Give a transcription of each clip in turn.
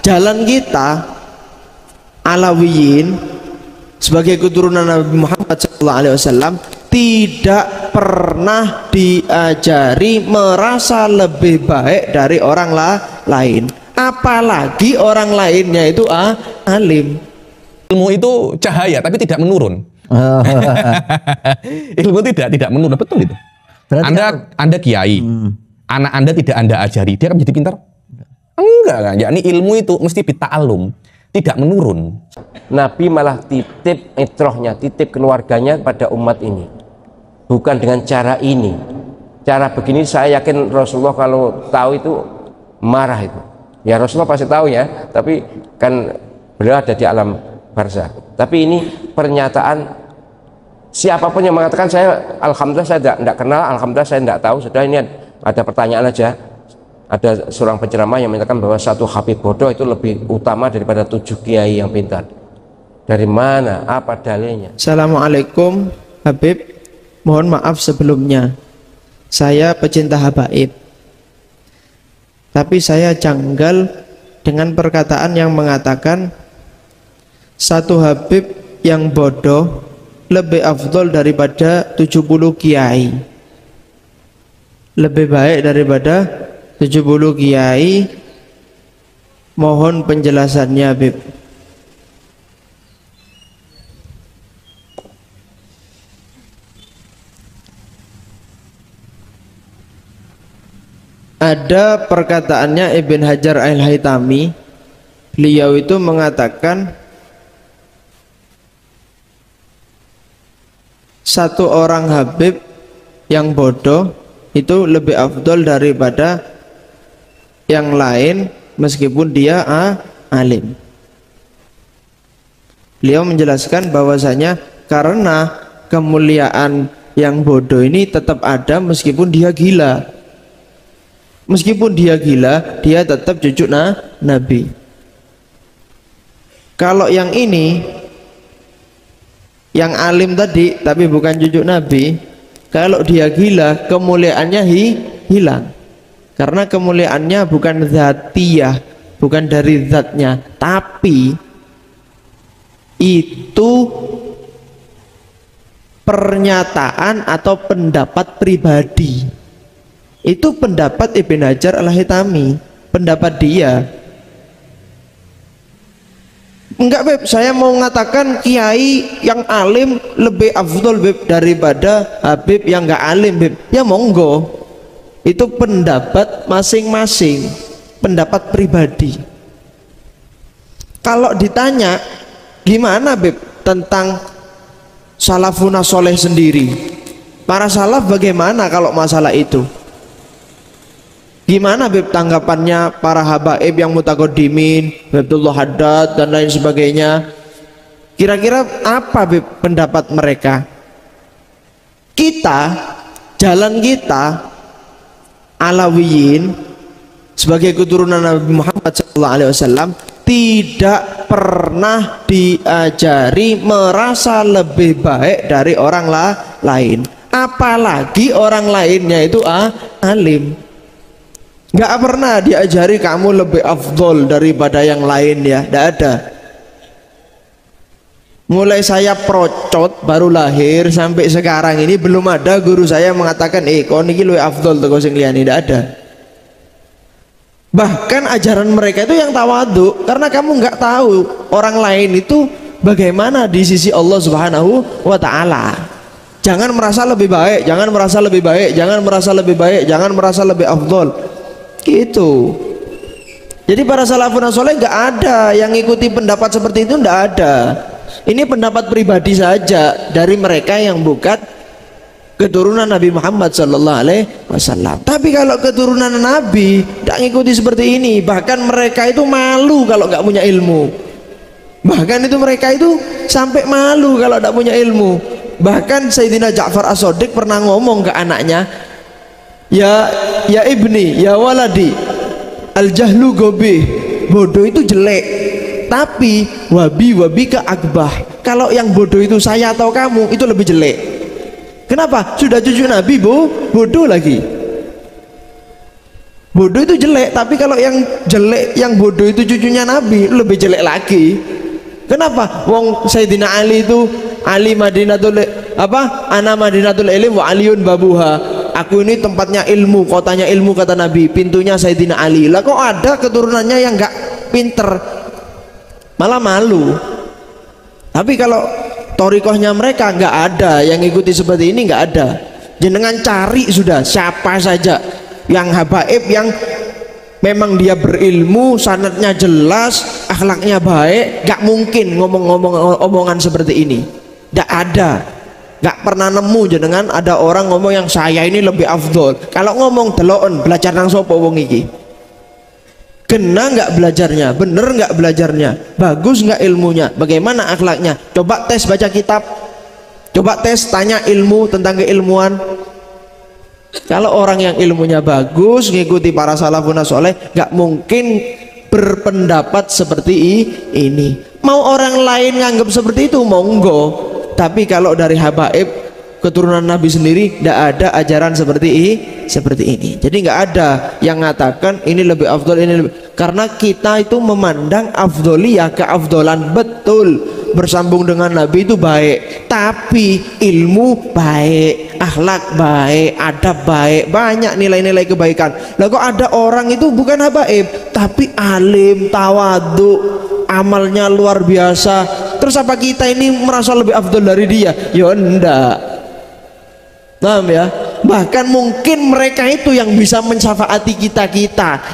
jalan kita Alawiyin sebagai keturunan Nabi Muhammad SAW tidak pernah diajari merasa lebih baik dari orang lain, apalagi orang lainnya itu alim. Ilmu itu cahaya tapi tidak menurun. Ilmu tidak menurun, betul itu. Berarti anda kiai, anak Anda tidak Anda ajari, dia akan menjadi pintar? Enggak kan? Yakni ilmu itu mesti bita'alum, tidak menurun. Nabi malah titip itrohnya, titip keluarganya pada umat ini. Bukan dengan cara ini. Cara begini saya yakin Rasulullah kalau tahu itu marah itu. Ya Rasulullah pasti tahu ya, tapi kan beliau ada di alam barzakh. Tapi ini pernyataan siapapun yang mengatakan saya, alhamdulillah saya tidak kenal, alhamdulillah saya tidak tahu. Sudah, ini ada pertanyaan aja. Ada seorang penceramah yang menyatakan bahwa satu Habib bodoh itu lebih utama daripada 7 kiai yang pintar. Dari mana? Apa dalilnya? Assalamualaikum Habib, mohon maaf sebelumnya. Saya pecinta habaib, tapi saya janggal dengan perkataan yang mengatakan satu Habib yang bodoh lebih afdol daripada 70 kiai. Lebih baik daripada 70 kiai. Mohon penjelasannya Habib. Ada perkataannya Ibn Hajar Al-Haytami. Beliau itu mengatakan satu orang Habib yang bodoh itu lebih afdol daripada yang lain meskipun dia alim. Beliau menjelaskan bahwasanya karena kemuliaan yang bodoh ini tetap ada meskipun dia gila. Meskipun dia gila, dia tetap cucu Nabi. Kalau yang ini, yang alim tadi tapi bukan cucu Nabi, kalau dia gila kemuliaannya hilang. Karena kemuliaannya bukan zatiyah, bukan dari zatnya, tapi itu pernyataan atau pendapat pribadi. Itu pendapat Ibn Hajar Al-Haytami, pendapat dia. Enggak Beb, saya mau mengatakan kiai yang alim lebih afdol Beb daripada Habib yang enggak alim Beb. Ya monggo. Itu pendapat masing-masing, pendapat pribadi. Kalau ditanya gimana Beb tentang salafun soleh sendiri, para salaf bagaimana kalau masalah itu? Gimana Beb tanggapannya para habaib yang mutaqaddimin, Abdullah Haddad dan lain sebagainya? Kira-kira apa Beb pendapat mereka? Kita, jalan kita Alawiyin sebagai keturunan Nabi Muhammad SAW tidak pernah diajari merasa lebih baik dari orang lain, apalagi orang lainnya itu alim. Nggak pernah diajari kamu lebih afdol daripada yang lain ya, nggak ada. Mulai saya procot baru lahir sampai sekarang ini belum ada guru saya mengatakan kau niki luwih afdol teko sing liyane, ndak ada. Bahkan ajaran mereka itu yang tawadhu, karena kamu nggak tahu orang lain itu bagaimana di sisi Allah Subhanahu wa taala. Jangan merasa lebih baik, jangan merasa lebih baik, jangan merasa lebih baik, jangan merasa lebih afdol. Gitu. Jadi para salafun saleh nggak ada yang ngikuti pendapat seperti itu, nggak ada. Ini pendapat pribadi saja dari mereka yang bukan keturunan Nabi Muhammad sallallahu alaihi wasallam. Tapi kalau keturunan Nabi tidak ngikuti seperti ini, bahkan mereka itu malu kalau nggak punya ilmu. Bahkan itu mereka itu sampai malu kalau tidak punya ilmu. Bahkan Sayyidina Ja'far As-Shadiq pernah ngomong ke anaknya, ya ibni, ya waladi, al-jahlu gobih, bodoh itu jelek. Tapi wabi ke akbah, kalau yang bodoh itu saya atau kamu itu lebih jelek. Kenapa? Sudah cucu Nabi bodoh lagi. Bodoh itu jelek, tapi kalau yang jelek, yang bodoh itu cucunya Nabi, lebih jelek lagi. Kenapa? Wong Sayyidina Ali itu, Ali Madinatul apa? Ana Madinatul Ilm wa Aliun babuha. Aku ini tempatnya ilmu, kotanya ilmu kata Nabi, pintunya Sayyidina Ali. Lah kok ada keturunannya yang enggak pinter, malah malu. Tapi kalau torikohnya mereka enggak ada yang ikuti seperti ini, enggak ada. Jenengan cari sudah siapa saja yang habaib yang memang dia berilmu, sanadnya jelas, akhlaknya baik, gak mungkin ngomong-ngomong omongan seperti ini. Gak ada, gak pernah nemu jenengan ada orang ngomong yang saya ini lebih afdol. Kalau ngomong delon belajar nang sopo wong iki, kena gak belajarnya, bener gak belajarnya, bagus gak ilmunya, bagaimana akhlaknya. Coba tes baca kitab, coba tes tanya ilmu tentang keilmuan. Kalau orang yang ilmunya bagus ngikuti para salafun soleh, gak mungkin berpendapat seperti ini. Mau orang lain nganggap seperti itu monggo, tapi kalau dari habaib keturunan Nabi sendiri tidak ada ajaran seperti ini. Jadi nggak ada yang mengatakan ini lebih afdol, ini lebih, karena kita itu memandang afdoliyah, keafdolan betul bersambung dengan Nabi itu baik, tapi ilmu baik, akhlak baik, adab baik, banyak nilai-nilai kebaikan. Lah kok ada orang itu bukan habaib tapi alim, tawadhu, amalnya luar biasa, terus apa kita ini merasa lebih afdol dari dia? Ya enggak. Paham ya? Bahkan mungkin mereka itu yang bisa mensyafaati kita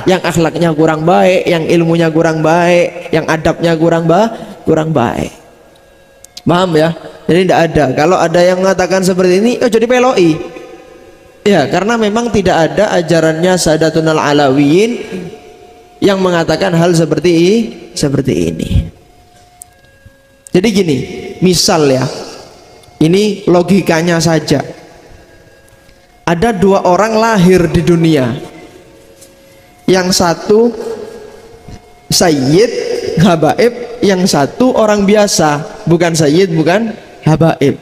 yang akhlaknya kurang baik, yang ilmunya kurang baik, yang adabnya kurang baik. Paham ya? Jadi tidak ada. Kalau ada yang mengatakan seperti ini, oh jadi peloi. Ya, karena memang tidak ada ajarannya Sadatun al-Alawiyin yang mengatakan hal seperti ini. Jadi gini, misal ya, ini logikanya saja. Ada dua orang lahir di dunia, yang satu sayyid habaib, yang satu orang biasa, bukan sayyid bukan habaib.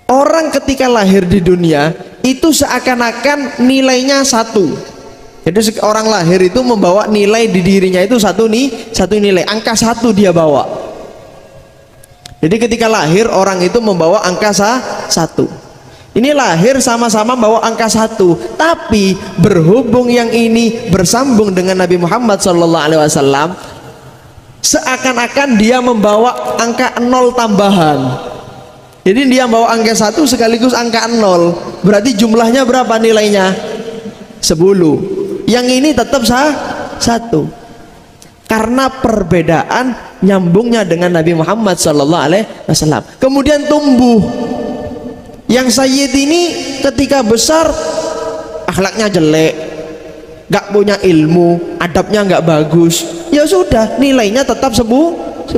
Orang ketika lahir di dunia itu seakan-akan nilainya satu. Jadi orang lahir itu membawa nilai di dirinya itu satu nilai, angka satu dia bawa. Jadi ketika lahir orang itu membawa angka satu. Ini lahir sama-sama bawa angka satu, tapi berhubung yang ini bersambung dengan Nabi Muhammad SAW, seakan-akan dia membawa angka 0 tambahan. Jadi dia bawa angka 1 sekaligus angka 0. Berarti jumlahnya berapa nilainya? 10. Yang ini tetap satu. Karena perbedaan nyambungnya dengan Nabi Muhammad SAW. Kemudian tumbuh. Yang sayyid ini ketika besar akhlaknya jelek, gak punya ilmu, adabnya gak bagus, ya sudah nilainya tetap 10.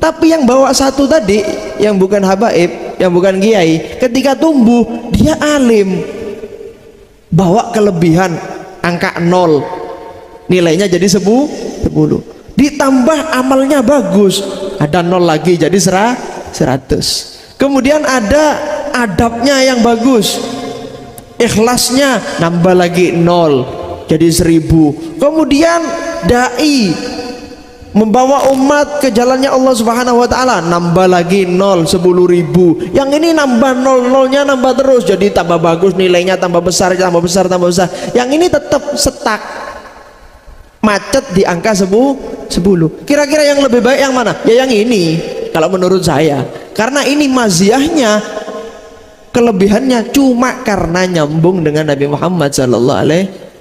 Tapi yang bawa satu tadi, yang bukan habaib, yang bukan kiai, ketika tumbuh dia alim, bawa kelebihan angka 0, nilainya jadi 10. Ditambah amalnya bagus, ada 0 lagi jadi 100. Kemudian ada adabnya yang bagus, ikhlasnya nambah lagi 0 jadi 1000. Kemudian dai membawa umat ke jalannya Allah Subhanahu wa taala, nambah lagi 0 10.000. Yang ini nambah 0-0-nya nambah terus, jadi tambah bagus nilainya, tambah besar. Yang ini tetap stuck, macet di angka 10. Kira-kira yang lebih baik yang mana? Ya yang ini kalau menurut saya, karena ini maziyahnya, kelebihannya cuma karena nyambung dengan Nabi Muhammad SAW.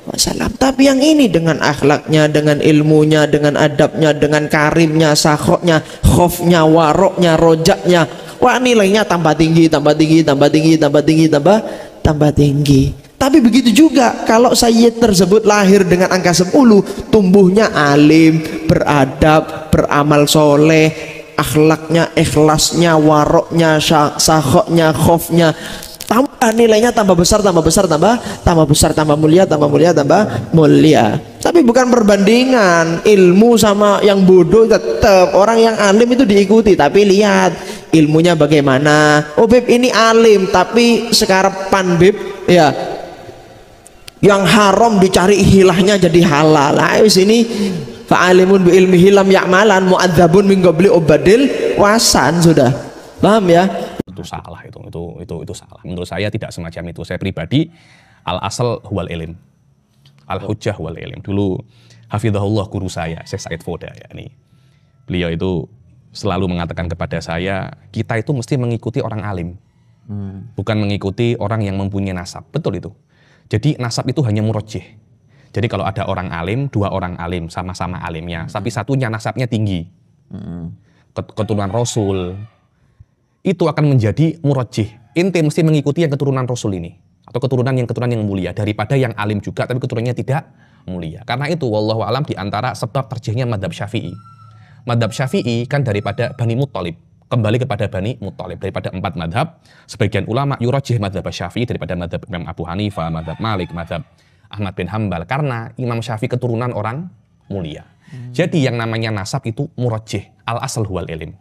Tapi yang ini dengan akhlaknya, dengan ilmunya, dengan adabnya, dengan karimnya, sakhoknya, khofnya, waroknya, rojaknya, wah nilainya tambah tinggi. Tapi begitu juga kalau sayyid tersebut lahir dengan angka 10, tumbuhnya alim, beradab, beramal soleh, akhlaknya, ikhlasnya, waroknya, sakhoknya, khofnya, tambah nilainya tambah besar, tambah mulia. Tapi bukan perbandingan ilmu sama yang bodoh. Tetap orang yang alim itu diikuti, tapi lihat ilmunya bagaimana. Oh beb ini alim tapi sekarapan beb, ya yang haram dicari hilahnya jadi halal. Ayo sini fa'alimun bi ilmi hilam ya'malan mu'adzabun min qabli ubadil wasan. Sudah paham ya? Itu salah, itu salah. Menurut saya tidak semacam itu. Saya pribadi al asal huwal ilm, al hujjah wal ilm. Dulu hafizahullah guru saya Syekh Said Foda ya, ini beliau itu selalu mengatakan kepada saya, kita itu mesti mengikuti orang alim, bukan mengikuti orang yang mempunyai nasab. Betul itu. Jadi nasab itu hanya murajjih. Jadi kalau ada orang alim, dua orang alim sama-sama alimnya, tapi satunya nasabnya tinggi, keturunan Rasul, itu akan menjadi murajjih. Inti mesti mengikuti yang keturunan Rasul ini, atau keturunan yang mulia, daripada yang alim juga tapi keturunannya tidak mulia. Karena itu wallahu alam di antara sebab terjadinya madzhab Syafi'i. Madzhab Syafi'i kan daripada Bani Muttalib, kembali kepada Bani Muttalib. Daripada 4 madhab, sebagian ulama yurajih madhab Syafi'i daripada madhab Imam Abu Hanifah, madhab Malik, madhab Ahmad bin Hambal, karena Imam Syafi'i keturunan orang mulia. Jadi yang namanya nasab itu murajih, al asal huwal ilm.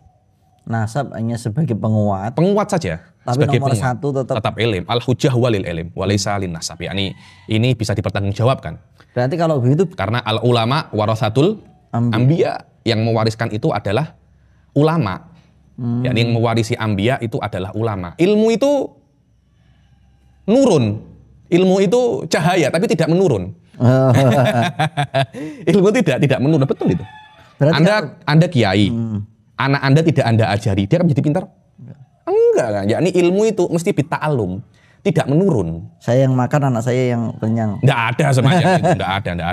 Nasab hanya sebagai penguat saja, tapi sebagai nomor penguat, 1 tetap ilm. Al hujjah walil ilm walaysa lin nasab. Yani ini bisa dipertanggungjawabkan. Berarti kalau begitu karena al ulama warasatul anbiya, yang mewariskan itu adalah ulama. Yakni yang mewarisi anbiya itu adalah ulama. Ilmu itu nurun. Ilmu itu cahaya tapi tidak menurun. Ilmu tidak menurun, betul itu. Berarti Anda kiai, anak Anda tidak Anda ajari, dia akan menjadi pintar? Enggak kan? Yakni ilmu itu mesti bita'alum, tidak menurun. Saya yang makan, anak saya yang kenyang. Enggak ada semacam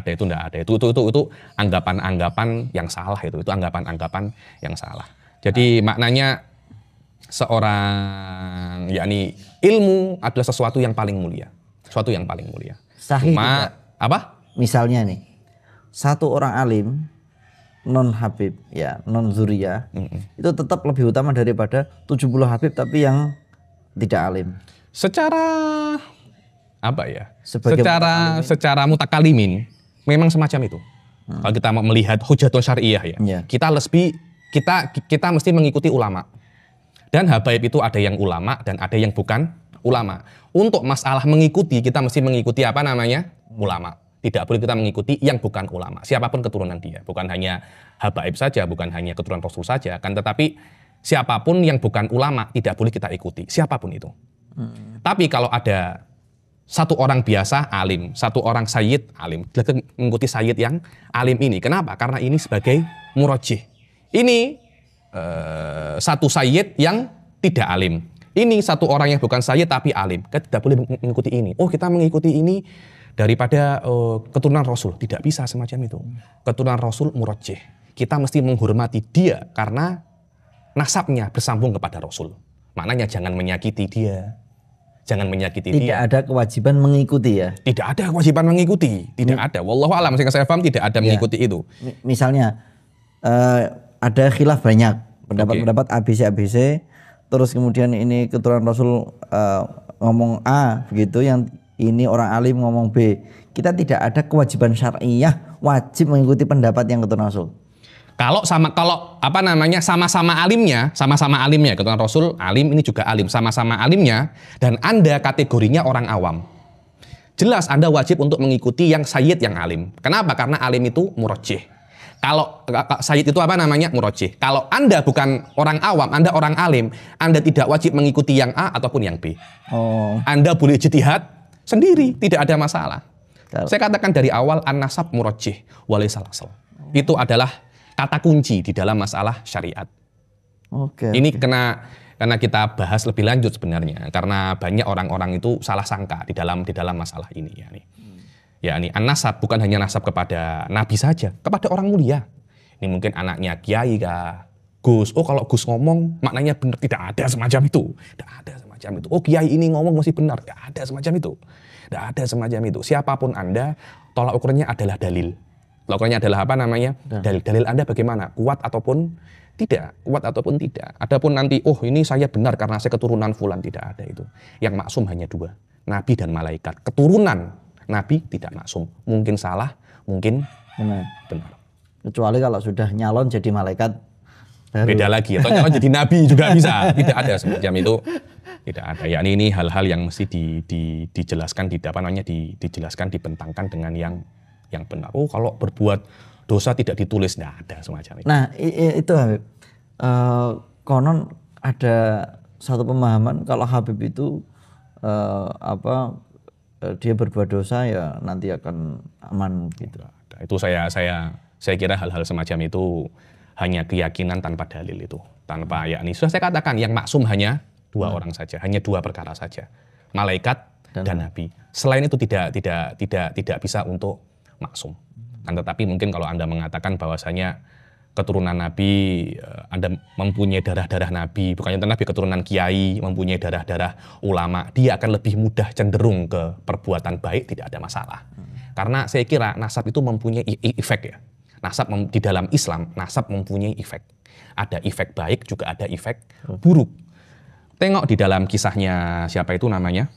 itu, enggak ada. Itu anggapan-anggapan yang salah itu anggapan-anggapan yang salah. Jadi maknanya seorang, yakni ilmu adalah sesuatu yang paling mulia. Sesuatu yang paling mulia. Sahih Cuma, juga. apa? Misalnya nih, satu orang alim, non habib, ya non zuriyah, itu tetap lebih utama daripada 70 habib tapi yang tidak alim. Secara, apa ya? Sebagai Secara mutakalimin, memang semacam itu. Kalau kita melihat hujatul syariah ya, kita mesti mengikuti ulama. Dan habaib itu ada yang ulama dan ada yang bukan ulama. Untuk masalah mengikuti, kita mesti mengikuti apa namanya? Ulama. Tidak boleh kita mengikuti yang bukan ulama. Siapapun keturunan dia. Bukan hanya habaib saja, bukan hanya keturunan Rasul saja. Kan tetapi siapapun yang bukan ulama tidak boleh kita ikuti. Siapapun itu. Tapi kalau ada satu orang biasa alim, satu orang sayyid alim, kita mengikuti sayyid yang alim ini. Kenapa? Karena ini sebagai murajjih. Ini satu sayyid yang tidak alim. Ini satu orang yang bukan sayyid tapi alim. Kita tidak boleh mengikuti ini. Oh, kita mengikuti ini daripada keturunan Rasul. Tidak bisa semacam itu. Keturunan Rasul murajjih. Kita mesti menghormati dia karena nasabnya bersambung kepada Rasul. Maknanya jangan menyakiti dia. Jangan menyakiti dia. Tidak ada kewajiban mengikuti ya? Tidak ada kewajiban mengikuti. Tidak ada. Wallahu a'lam, sehingga saya paham tidak ada mengikuti itu. Misalnya ada khilaf banyak. Pendapat-pendapat ABC. Terus kemudian ini keturunan Rasul ngomong A begitu, yang ini orang alim ngomong B. Kita tidak ada kewajiban syariah wajib mengikuti pendapat yang keturunan Rasul. Kalau sama-sama alimnya keturunan Rasul alim, ini juga alim, sama-sama alimnya, dan Anda kategorinya orang awam. Jelas Anda wajib untuk mengikuti yang sayyid yang alim. Kenapa? Karena alim itu murajjih. Kalau sayyid itu murajjih. Kalau Anda bukan orang awam, Anda orang alim, Anda tidak wajib mengikuti yang A ataupun yang B. Anda boleh ijtihad sendiri, tidak ada masalah. Saya katakan dari awal, an-nasab murajjih walaysal asal. Itu adalah kata kunci di dalam masalah syariat. Ini karena kita bahas lebih lanjut sebenarnya, karena banyak orang-orang itu salah sangka di dalam masalah ini ya nih. Ya ini an-nasab bukan hanya nasab kepada nabi saja, kepada orang mulia. Ini mungkin anaknya kiai kah, Gus. Oh, kalau Gus ngomong maknanya benar, tidak ada semacam itu. Tidak ada semacam itu. Oh, kiai ini ngomong masih benar, tidak ada semacam itu. Tidak ada semacam itu. Siapapun Anda, tolak ukurnya adalah dalil. Tolak ukurnya adalah apa namanya? Dalil. Dalil Anda bagaimana? Kuat ataupun tidak? Kuat ataupun tidak? Adapun nanti, oh ini saya benar karena saya keturunan fulan, tidak ada itu. Yang maksum hanya dua, nabi dan malaikat. Keturunan nabi tidak maksum. Mungkin salah, mungkin benar. Kecuali kalau sudah nyalon jadi malaikat baru. Beda lagi. Atau nyalon jadi nabi juga bisa. Tidak ada semacam itu. Tidak ada. Ya ini hal-hal yang mesti dijelaskan, dijelaskan, dibentangkan dengan yang benar. Oh, kalau berbuat dosa tidak ditulis, tidak ada semacam itu. Nah, itu Habib. Konon ada satu pemahaman kalau Habib itu dia berbuat dosa ya nanti akan aman gitu. Itu saya kira hal-hal semacam itu hanya keyakinan tanpa dalil itu, tanpa yakni. Sudah saya katakan yang maksum hanya dua orang saja, hanya dua perkara saja, malaikat dan nabi. Selain itu tidak bisa untuk maksum. Kan tetapi mungkin kalau Anda mengatakan bahwasanya keturunan nabi, Anda mempunyai darah-darah nabi, bukannya nabi, keturunan kiai, mempunyai darah-darah ulama, dia akan lebih mudah cenderung ke perbuatan baik, tidak ada masalah. Karena saya kira nasab itu mempunyai efek ya. Nasab di dalam Islam, nasab mempunyai efek. Ada efek baik, juga ada efek buruk. Tengok di dalam kisahnya siapa itu namanya?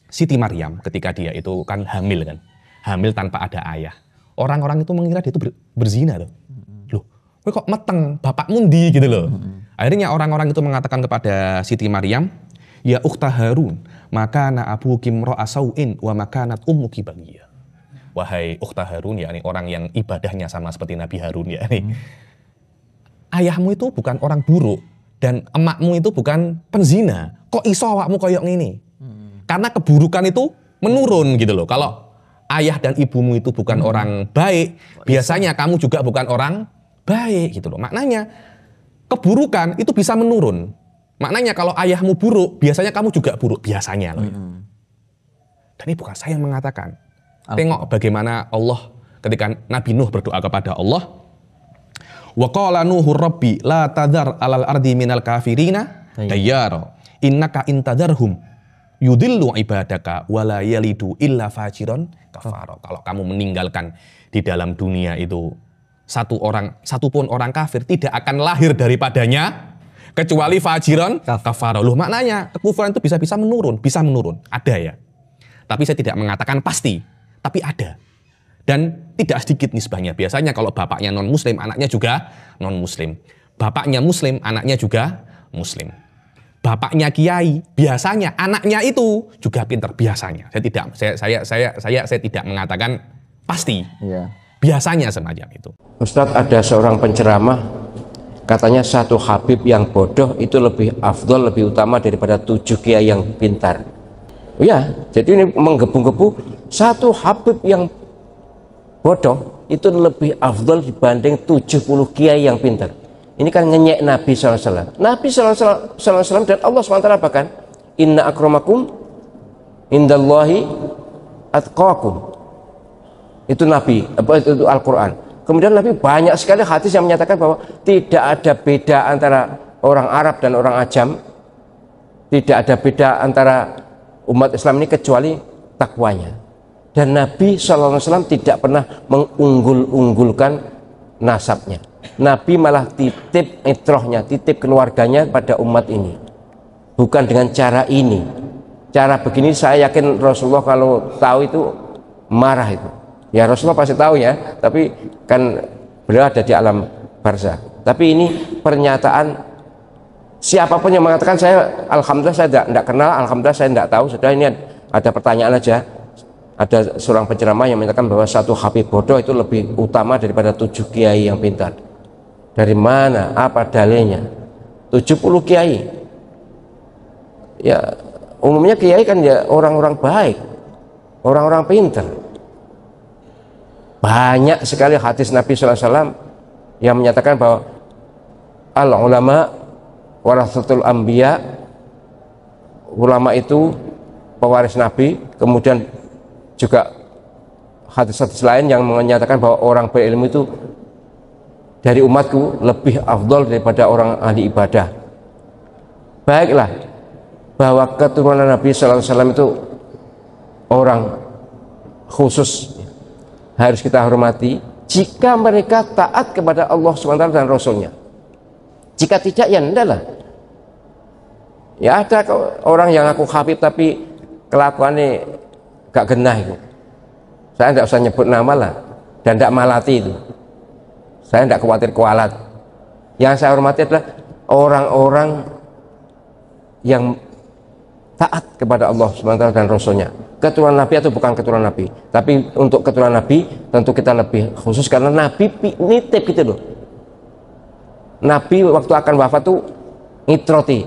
Siti Maryam, ketika dia itu kan hamil kan. Hamil tanpa ada ayah. Orang-orang itu mengira dia itu berzina loh. Loh, kowe kok meteng, bapakmu ndi gitu loh. Akhirnya orang-orang itu mengatakan kepada Siti Maryam, ya ukhta Harun, makana abuki imra'a sau'in wa makanat ummuki baghiyah. Wahai ukhta Harun, ya ini orang yang ibadahnya sama seperti Nabi Harun ya ini. Ayahmu itu bukan orang buruk dan emakmu itu bukan penzina. Kok iso awakmu koyok ngene? Karena keburukan itu menurun gitu loh. Kalau ayah dan ibumu itu bukan orang baik, biasanya kamu juga bukan orang baik gitu loh. Maknanya keburukan itu bisa menurun. Maknanya kalau ayahmu buruk, biasanya kamu juga buruk biasanya loh. Dan ini bukan saya yang mengatakan. Tengok bagaimana Allah ketika Nabi Nuh berdoa kepada Allah. Wa qala Nuhur Rabbi la tadhar alal ardi minal kafirina dayyara innaka intadarhum yudillu ibadaka wala yalidu illa fajiron kafaro. Kalau kamu meninggalkan di dalam dunia itu satupun orang kafir, tidak akan lahir daripadanya kecuali fajiron kafaro. Loh, maknanya kekufuran itu bisa menurun, ada ya. Tapi saya tidak mengatakan pasti, tapi ada. Dan tidak sedikit nisbahnya. Biasanya kalau bapaknya non muslim, anaknya juga non muslim. Bapaknya muslim, anaknya juga muslim. Bapaknya kiai, biasanya anaknya itu juga pintar biasanya. Saya tidak mengatakan pasti. Iya. Biasanya semacam itu. Ustadz, ada seorang penceramah katanya satu habib yang bodoh itu lebih afdol, lebih utama daripada 7 kiai yang pintar. Ya, jadi ini menggebu-gebu satu habib yang bodoh itu lebih afdol dibanding 70 kiai yang pintar. Ini kan ngenyek Nabi SAW. Nabi SAW dan Allah SWT bahkan inna akramakum indallahi atqakum. Itu Nabi, itu Al-Quran. Kemudian Nabi banyak sekali hadis yang menyatakan bahwa tidak ada beda antara orang Arab dan orang Ajam. Tidak ada beda antara umat Islam ini kecuali takwanya. Dan Nabi SAW tidak pernah mengunggul-unggulkan nasabnya. Nabi malah titip itrohnya, titip keluarganya pada umat ini. Bukan dengan cara ini. Cara begini saya yakin Rasulullah kalau tahu itu marah itu. Ya Rasulullah pasti tahu ya, tapi kan beliau ada di alam barzah. Tapi ini pernyataan siapapun yang mengatakan saya, alhamdulillah saya tidak kenal, alhamdulillah saya tidak tahu. Sudah, ini ada pertanyaan aja. Ada seorang penceramah yang menyatakan bahwa satu habib bodoh itu lebih utama daripada 7 kiai yang pintar. Dari mana? Apa dalilnya? 70 kiai. Ya, umumnya kiai kan ya orang-orang baik, orang-orang pintar. Banyak sekali hadis Nabi SAW yang menyatakan bahwa al-ulama warasatul anbiya, ulama itu pewaris Nabi. Kemudian juga hadis-hadis lain yang menyatakan bahwa orang berilmu itu dari umatku lebih afdol daripada orang ahli ibadah. Baiklah, bahwa keturunan Nabi SAW itu orang khusus harus kita hormati jika mereka taat kepada Allah SWT dan Rasulnya. Jika tidak, ya enggaklah. Ya ada orang yang aku habib tapi kelakuannya gak genah itu. Saya tidak usah nyebut nama lah, dan tidak malati itu. Saya tidak khawatir kualat. Yang saya hormati adalah orang-orang yang taat kepada Allah SWT dan Rasulnya. Keturunan Nabi atau bukan keturunan Nabi, tapi untuk keturunan Nabi tentu kita lebih khusus karena Nabi nitip gitu loh. Nabi waktu akan wafat tuh ngitroti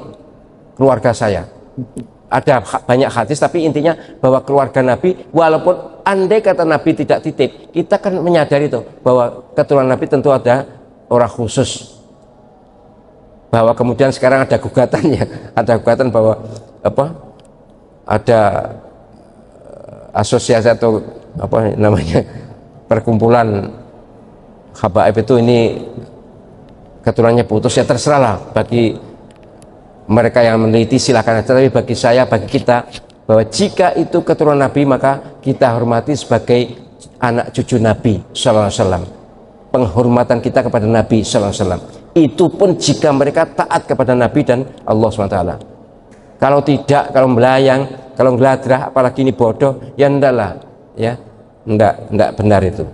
keluarga saya. Ada banyak hadis tapi intinya bahwa keluarga Nabi, walaupun andai kata Nabi tidak titip, kita kan menyadari tuh bahwa keturunan Nabi tentu ada orang khusus. Bahwa kemudian sekarang ada gugatannya, ada gugatan bahwa apa? Ada asosiasi atau apa namanya perkumpulan habaib itu ini keturunannya putus, ya terserah lah bagi mereka yang meneliti silakan, tapi bagi saya, bagi kita, bahwa jika itu keturunan Nabi maka kita hormati sebagai anak cucu Nabi Sallallahu Alaihi Wasallam. Penghormatan kita kepada Nabi Sallallahu Alaihi Wasallam itu pun jika mereka taat kepada Nabi dan Allah SWT. Kalau tidak, kalau melayang, kalau ngeladrah, apalagi ini bodoh, ya ndaklah, ya ndak benar itu.